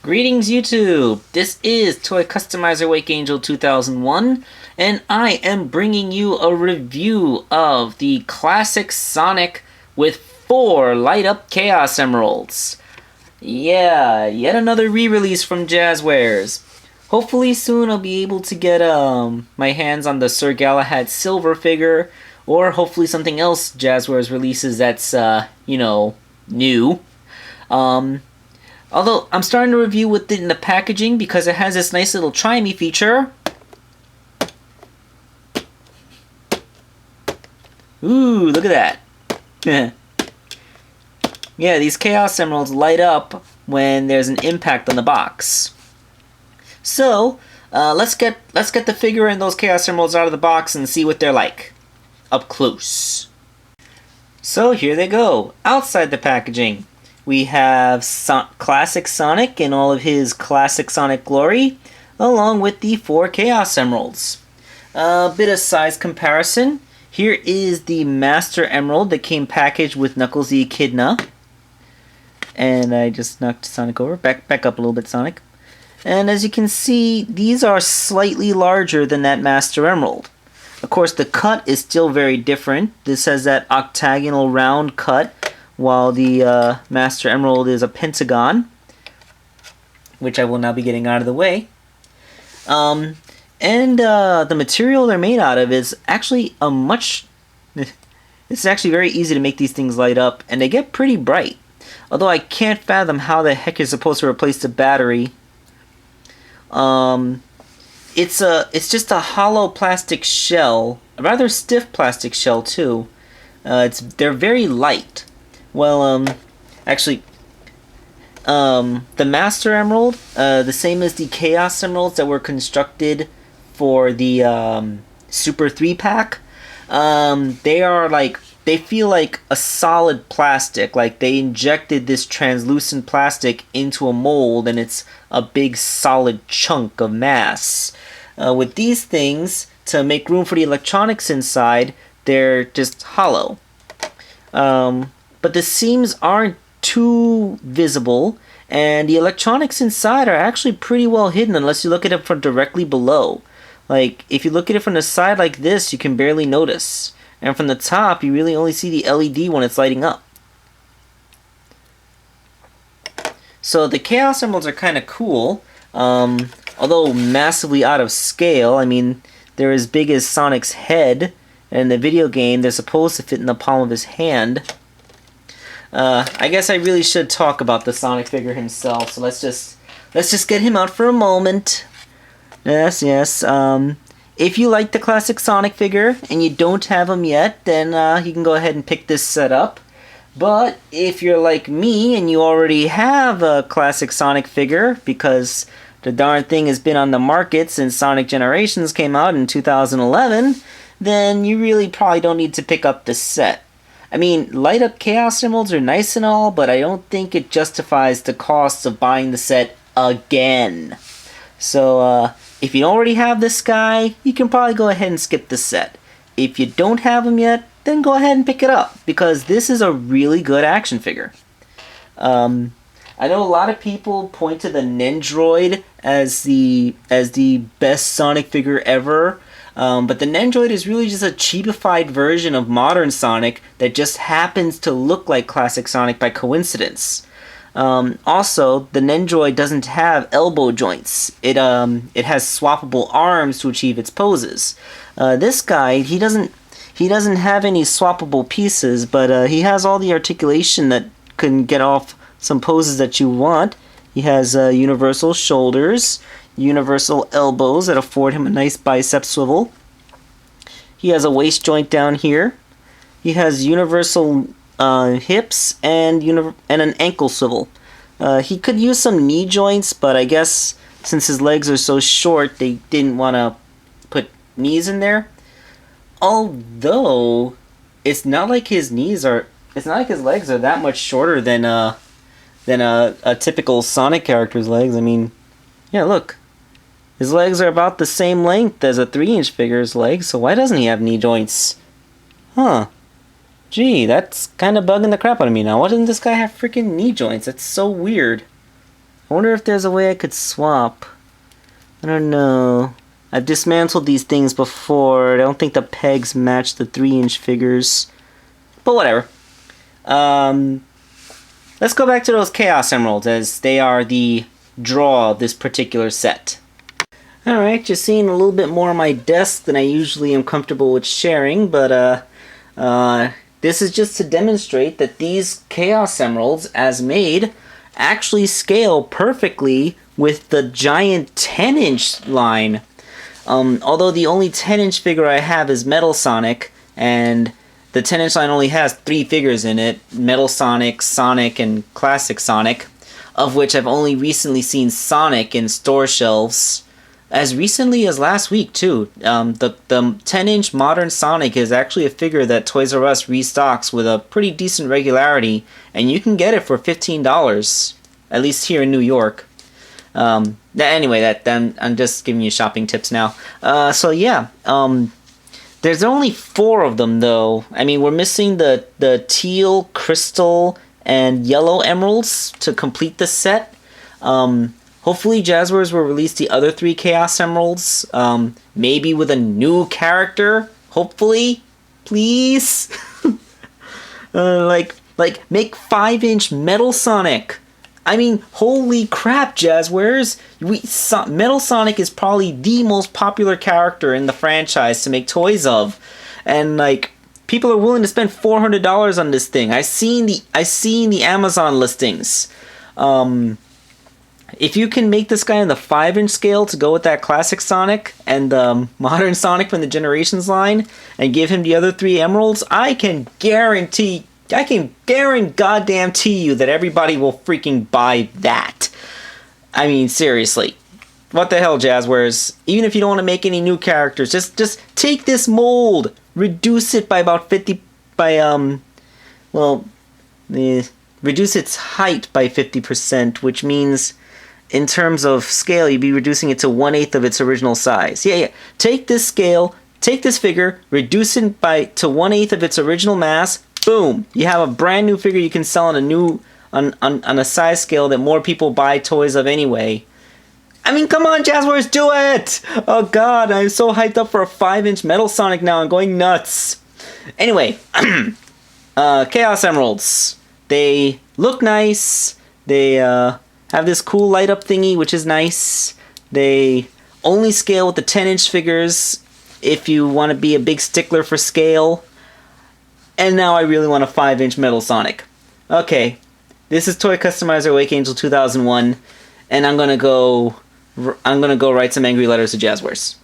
Greetings YouTube! This is Toy Customizer Wakeangel2K1 and I am bringing you a review of the classic Sonic with 4 light up Chaos Emeralds. Yeah, yet another re-release from Jazzwares. Hopefully soon I'll be able to get my hands on the Sir Galahad Silver figure, or hopefully something else Jazzwares releases that's, new. Although, I'm starting to review with it in the packaging because it has this nice little chimey feature. Ooh, look at that. Yeah, these Chaos Emeralds light up when there's an impact on the box. So, let's get the figure and those Chaos Emeralds out of the box and see what they're like. Up close. So, here they go. Outside the packaging, we have Classic Sonic in all of his classic Sonic glory, along with the 4 Chaos Emeralds. A bit of size comparison. Here is the Master Emerald that came packaged with Knuckles the Echidna. And I just knocked Sonic over. Back up a little bit, Sonic. And as you can see, these are slightly larger than that Master Emerald. Of course, the cut is still very different. This has that octagonal round cut, while the Master Emerald is a pentagon, which I will now be getting out of the way. The material they're made out of is actually it's actually very easy to make these things light up, and they get pretty bright. Although I can't fathom how the heck you're supposed to replace the battery. It's just a hollow plastic shell, a rather stiff plastic shell too. They're very light. Well, actually, the Master Emerald, the same as the Chaos Emeralds that were constructed for the Super 3-pack, they feel like a solid plastic, like they injected this translucent plastic into a mold and it's a big solid chunk of mass. With these things, to make room for the electronics inside, they're just hollow. But the seams aren't too visible, and the electronics inside are actually pretty well hidden unless you look at it from directly below. Like, if you look at it from the side like this, you can barely notice. And from the top, you really only see the LED when it's lighting up. So the Chaos Emeralds are kind of cool, although massively out of scale. I mean, they're as big as Sonic's head, and in the video game, they're supposed to fit in the palm of his hand. I guess I really should talk about the Sonic figure himself, so let's just get him out for a moment. Yes. If you like the classic Sonic figure and you don't have him yet, then you can go ahead and pick this set up. But if you're like me and you already have a classic Sonic figure, because the darn thing has been on the market since Sonic Generations came out in 2011, then you really probably don't need to pick up this set. I mean, light up Chaos Emeralds are nice and all, but I don't think it justifies the cost of buying the set again. So, if you already have this guy, you can probably go ahead and skip this set. If you don't have him yet, then go ahead and pick it up, because this is a really good action figure. I know a lot of people point to the Nendroid as the best Sonic figure ever. But the Nendroid is really just a cheapified version of modern Sonic that just happens to look like classic Sonic by coincidence. Also, the Nendroid doesn't have elbow joints. It has swappable arms to achieve its poses. This guy, he doesn't have any swappable pieces, but he has all the articulation that can get off some poses that you want. He has universal shoulders, universal elbows that afford him a nice bicep swivel. He has a waist joint down here. He has universal hips and an ankle swivel. He could use some knee joints, but I guess since his legs are so short, they didn't want to put knees in there. Although it's not like his legs are that much shorter than a typical Sonic character's legs. I mean, yeah, look. His legs are about the same length as a 3-inch figure's legs, so why doesn't he have knee joints? Huh. Gee, that's kind of bugging the crap out of me now. Why doesn't this guy have freaking knee joints? That's so weird. I wonder if there's a way I could swap. I don't know. I've dismantled these things before. I don't think the pegs match the 3-inch figures. But whatever. Let's go back to those Chaos Emeralds, as they are the draw of this particular set. Alright, just seeing a little bit more on my desk than I usually am comfortable with sharing, but this is just to demonstrate that these Chaos Emeralds, as made, actually scale perfectly with the giant 10-inch line. Although the only 10-inch figure I have is Metal Sonic, and the 10-inch line only has 3 figures in it, Metal Sonic, Sonic, and Classic Sonic, of which I've only recently seen Sonic in store shelves, as recently as last week too. The 10-inch Modern Sonic is actually a figure that Toys R Us restocks with a pretty decent regularity, and you can get it for $15, at least here in New York. Anyway, I'm just giving you shopping tips now. So yeah, there's only 4 of them though. I mean, we're missing the teal, crystal, and yellow emeralds to complete the set. Hopefully Jazzwares will release the other 3 Chaos Emeralds, maybe with a new character, hopefully, please. Like make 5-inch Metal Sonic. I mean, holy crap, Jazzwares! Metal Sonic is probably the most popular character in the franchise to make toys of, and like people are willing to spend $400 on this thing. I seen the Amazon listings. If you can make this guy on the 5-inch scale to go with that Classic Sonic and the Modern Sonic from the Generations line, and give him the other 3 emeralds, I can guarantee you that everybody will freaking buy that. I mean, seriously. What the hell, Jazzwares? Even if you don't want to make any new characters, just take this mold, reduce it by about 50, reduce its height by 50%, which means in terms of scale, you'd be reducing it to 1/8 of its original size. Yeah. Take this scale, take this figure, reduce it to 1/8 of its original mass. Boom! You have a brand new figure you can sell on a size scale that more people buy toys of anyway. I mean, come on, Jazzwares, do it! Oh god, I'm so hyped up for a 5-inch Metal Sonic now. I'm going nuts. Anyway, Chaos Emeralds. They look nice. They have this cool light up thingy, which is nice. They only scale with the 10-inch figures if you want to be a big stickler for scale. And now I really want a 5-inch Metal Sonic. Okay, this is Toy Customizer Wakeangel2K1, and I'm gonna go write some angry letters to Jazzwares.